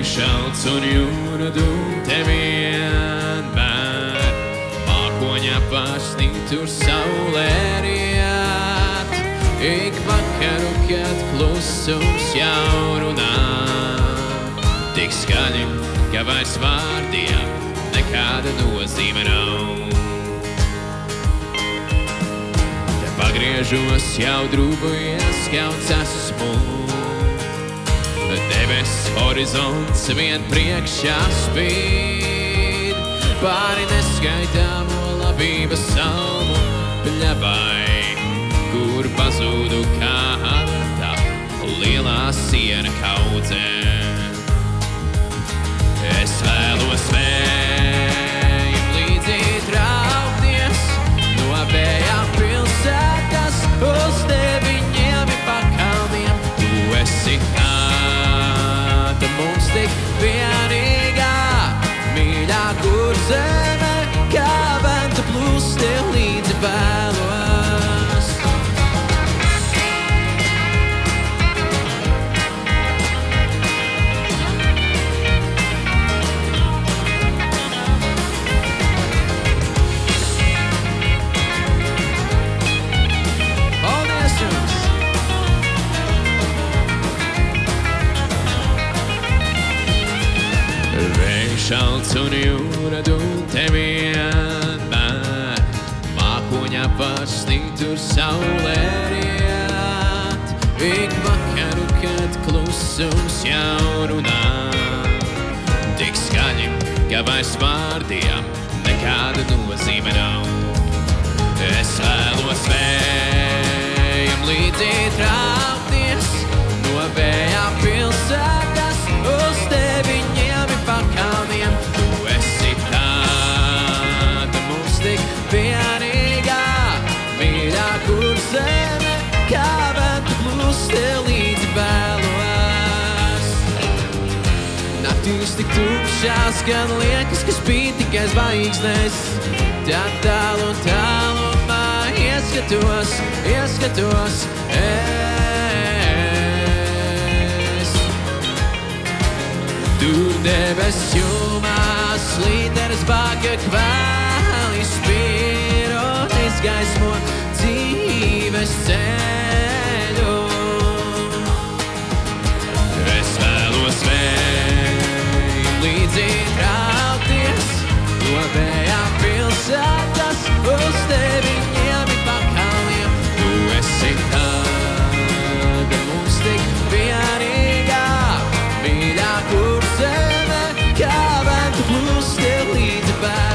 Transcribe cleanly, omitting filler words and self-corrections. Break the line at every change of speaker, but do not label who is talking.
Šalts un jūra dūm te vienmēr, mākoņā pārsnīt tur saulē riet. Ik vakaru, kad klusums jau runā, tik skaļi, ka vairs vārdiem nekāda nozīme nav. Te pagriežos jau drūbu ieskauts esmu, debes horizonts vien priekšā spīd, pāri neskaitāmo labības salmu pļavai, kur pazūdu kāda lielā siena kaudzē. Es vēlos vējam līdzi traukties no vējām pilsētas uz deviņiem pakalniem. Tu esi tāda mums tik vienīgā, mīļā, kur zeme, kā venta plūst, tev līdzi vēlos. Šalts un jūra dūm te vienmēr, mākoņā pārsnīt tur saulē riet. Ik vakaru, kad klusums jau runā, tik skaļi, ka vairs vārdiem nekāda nozīme nav. Es vēlos vējam līdzi traukties no vējām pilsētas uz deviņiem pakalniem. Tu esi tāda mums tik vienīgā, mīļā, kur zeme, kā venta plūst, tev līdzi vēlos. Naktīs tik tumšās, gan liekas, ka spīd tikai zvaigznes, tā tālu tālumā ieskatos Tur debes jumās līderes bāga kvēli spīro, izgaismo dzīves ceļu. Es vēlos vējam līdzi traukties no vējām pilsētas uz deviņiem pakalniem. Tu esi tāda mums tik vienīgā, mīļā, kur zeme, kā venta plūst, tev līdzi vēlos.